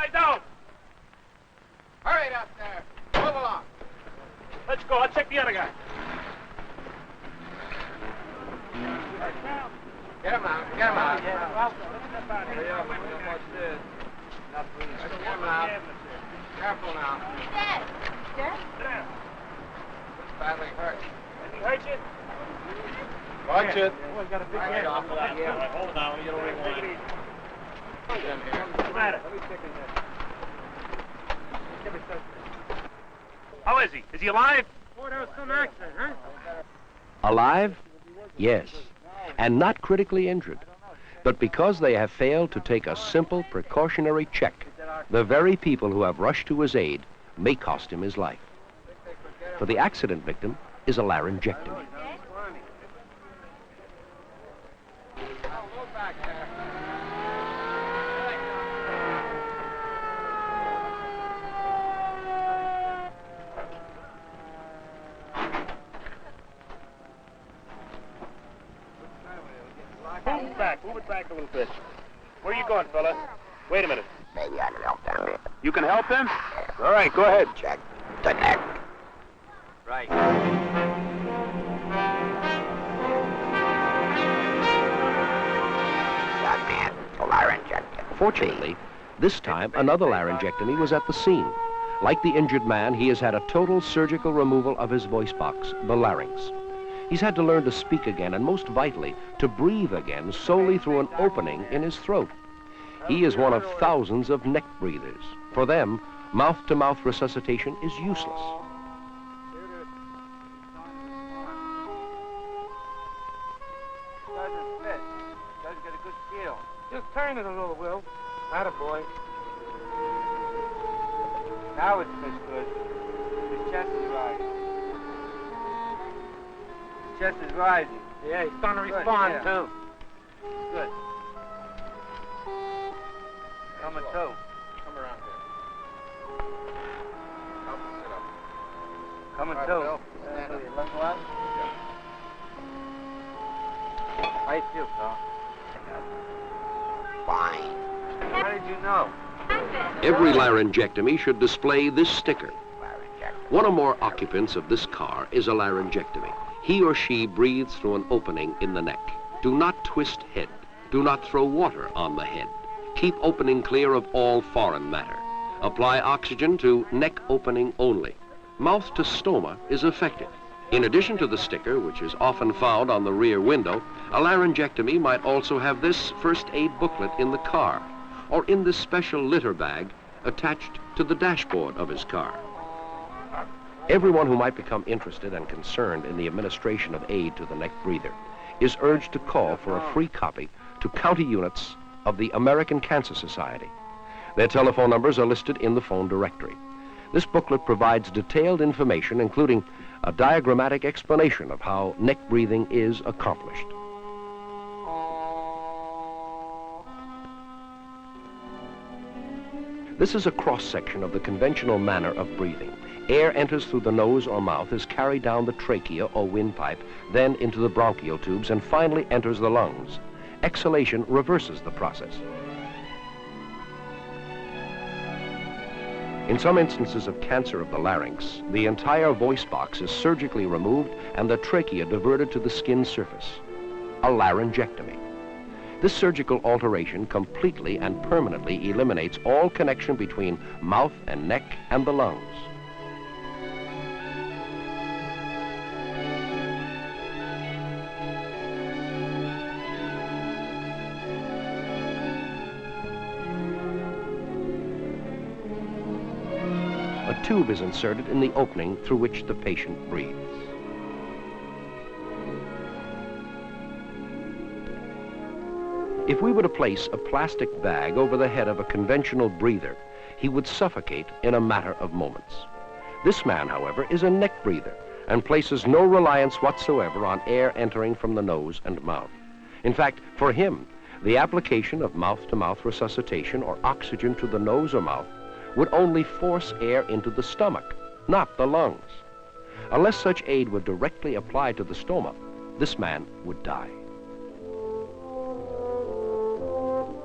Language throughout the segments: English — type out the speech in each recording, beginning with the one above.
guy down. Hurry it up there. Move along. Let's go. I'll check the other guy. Get him out. Get him out. Yeah, well, let's step out here. Get him out. Careful now. Dad. Dad? Sit down. Badly hurt. Did he hurt you? Watch it. Boy, got a big Right head. off of that. Yeah. Hold it down. You don't ring Take it line. easy. He's in here. What's the matter? How is he? Is he alive? Boy, that was some accident, huh? Alive? Yes. And not critically injured. But because they have failed to take a simple precautionary check, the very people who have rushed to his aid may cost him his life. For the accident victim is a laryngectomy. Move back there. Move it back a little bit. Where are you going, fella? Wait a minute. Maybe I can help them. You can help him? All right, go ahead. Check the neck. Right. That man, a laryngectomy. Fortunately, this time another laryngectomy was at the scene. Like the injured man, he has had a total surgical removal of his voice box, the larynx. He's had to learn to speak again, and most vitally, to breathe again solely through an opening in his throat. He is one of thousands of neck breathers. For them, mouth-to-mouth resuscitation is useless. Doesn't fit. Doesn't get a good feel. Just turn it a little, Will. Attaboy. Now it fits good. His chest is rising. His chest is rising. Yeah, he's starting to Good, respond, yeah. too. Good. Coming to. Come around here. Help him sit up. Coming Right, to. Bill. Stand up. Let go out. How you feel, Carl? Fine. How did you know? Every laryngectomy should display this sticker. Laryngectomy. One or more occupants of this car is a laryngectomy. He or she breathes through an opening in the neck. Do not twist head. Do not throw water on the head. Keep opening clear of all foreign matter. Apply oxygen to neck opening only. Mouth to stoma is effective. In addition to the sticker, which is often found on the rear window, a laryngectomy might also have this first aid booklet in the car, or in this special litter bag attached to the dashboard of his car. Everyone who might become interested and concerned in the administration of aid to the neck breather is urged to call for a free copy to county units of the American Cancer Society. Their telephone numbers are listed in the phone directory. This booklet provides detailed information, including a diagrammatic explanation of how neck breathing is accomplished. This is a cross-section of the conventional manner of breathing. Air enters through the nose or mouth, is carried down the trachea or windpipe, then into the bronchial tubes, and finally enters the lungs. Exhalation reverses the process. In some instances of cancer of the larynx, the entire voice box is surgically removed and the trachea diverted to the skin surface. A laryngectomy. This surgical alteration completely and permanently eliminates all connection between mouth and neck and the lungs. A tube is inserted in the opening through which the patient breathes. If we were to place a plastic bag over the head of a conventional breather, he would suffocate in a matter of moments. This man, however, is a neck breather and places no reliance whatsoever on air entering from the nose and mouth. In fact, for him, the application of mouth-to-mouth resuscitation or oxygen to the nose or mouth would only force air into the stomach, not the lungs. Unless such aid were directly applied to the stoma, this man would die.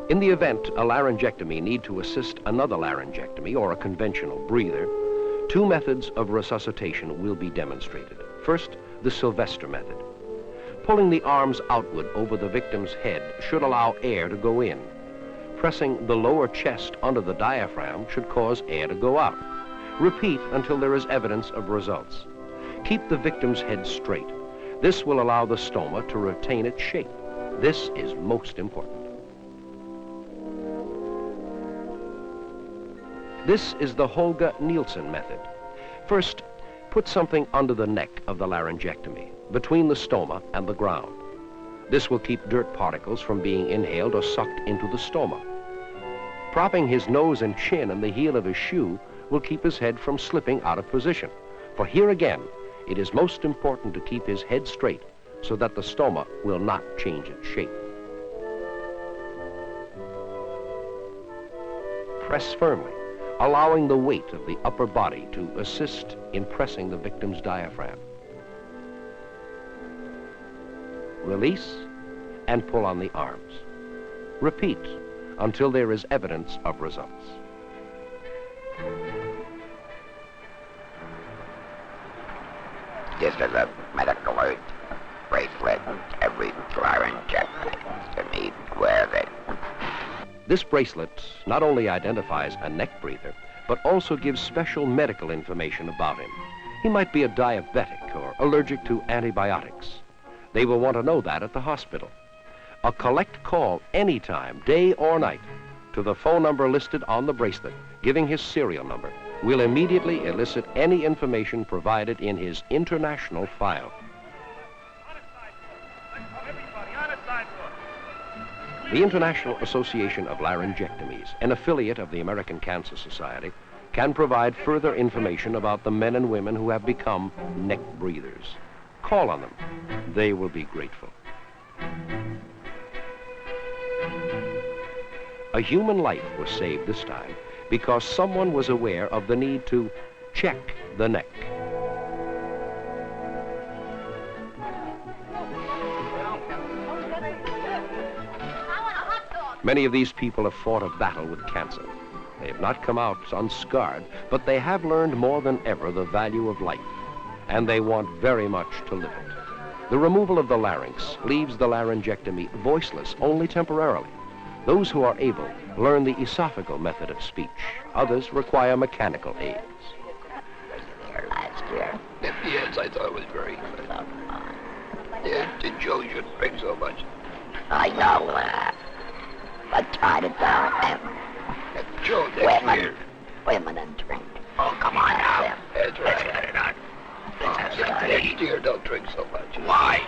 In the event a laryngectomy need to assist another laryngectomy or a conventional breather, two methods of resuscitation will be demonstrated. First, the Sylvester method. Pulling the arms outward over the victim's head should allow air to go in. Pressing the lower chest under the diaphragm should cause air to go out. Repeat until there is evidence of results. Keep the victim's head straight. This will allow the stoma to retain its shape. This is most important. This is the Holga-Nielsen method. First, put something under the neck of the laryngectomy, between the stoma and the ground. This will keep dirt particles from being inhaled or sucked into the stoma. Propping his nose and chin and the heel of his shoe will keep his head from slipping out of position. For here again, it is most important to keep his head straight so that the stoma will not change its shape. Press firmly, allowing the weight of the upper body to assist in pressing the victim's diaphragm. Release and pull on the arms. Repeat until there is evidence of results. This is a medical alert bracelet. Every laryngectomy you need to wear it. This bracelet not only identifies a neck breather, but also gives special medical information about him. He might be a diabetic or allergic to antibiotics. They will want to know that at the hospital. A collect call anytime, day or night, to the phone number listed on the bracelet, giving his serial number, will immediately elicit any information provided in his international file. The International Association of Laryngectomies, an affiliate of the American Cancer Society, can provide further information about the men and women who have become neck breathers. Call on them. They will be grateful. A human life was saved this time because someone was aware of the need to check the neck. Many of these people have fought a battle with cancer. They have not come out unscarred, but they have learned more than ever the value of life, and they want very much to live it. The removal of the larynx leaves the laryngectomy voiceless only temporarily. Those who are able learn the esophageal method of speech. Others require mechanical aids. Last year. Yes, I thought it was very good. Yeah, Joe shouldn't drink so much. I know, I try to tell him. Joe, next year. Women and drink. Oh, come on now. That's right. Next year, don't drink so much. Why?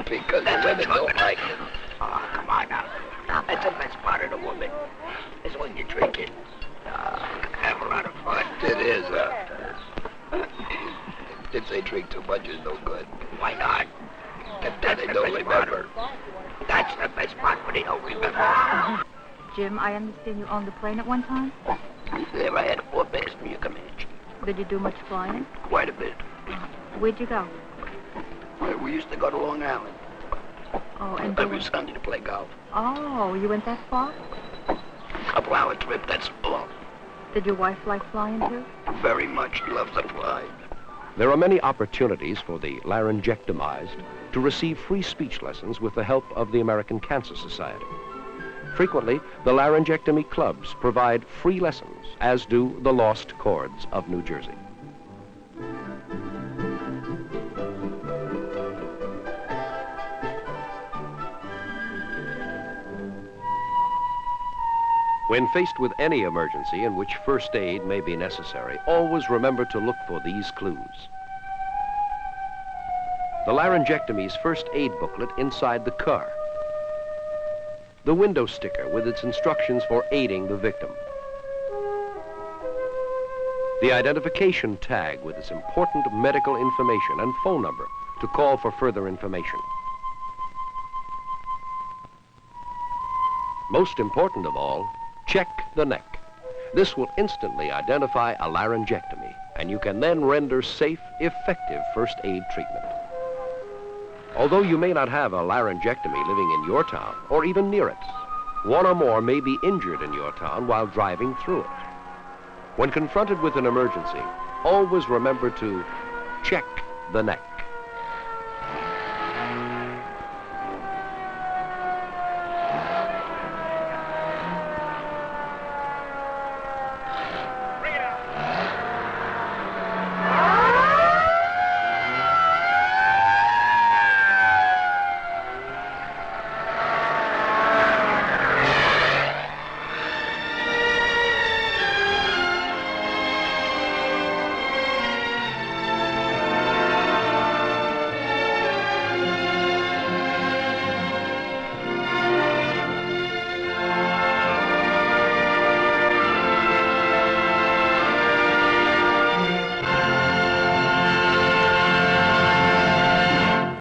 Because the women don't like it. Oh, come on now. That's the best part of the woman, is when you drink it. Have a lot of fun. It is, if they drink too much, it's no good. Why not? Then they don't remember. That's the best part when they don't remember. Jim, I understand you owned a plane at one time? There I had 4 passenger command. Did you do much flying? Quite a bit. Where'd you go? We used to go to Long Island Oh, and every Sunday to play golf. Oh, you went that far? Couple-hour trip, that's all. Did your wife like flying too? Very much. She loves to fly. There are many opportunities for the laryngectomized to receive free speech lessons with the help of the American Cancer Society. Frequently, the laryngectomy clubs provide free lessons, as do the Lost Chords of New Jersey. When faced with any emergency in which first aid may be necessary, always remember to look for these clues. The laryngectomy's first aid booklet inside the car. The window sticker with its instructions for aiding the victim. The identification tag with its important medical information and phone number to call for further information. Most important of all, check the neck. This will instantly identify a laryngectomy, and you can then render safe, effective first aid treatment. Although you may not have a laryngectomy living in your town or even near it, One or more may be injured in your town while driving through it. When confronted with an emergency, always remember to check the neck.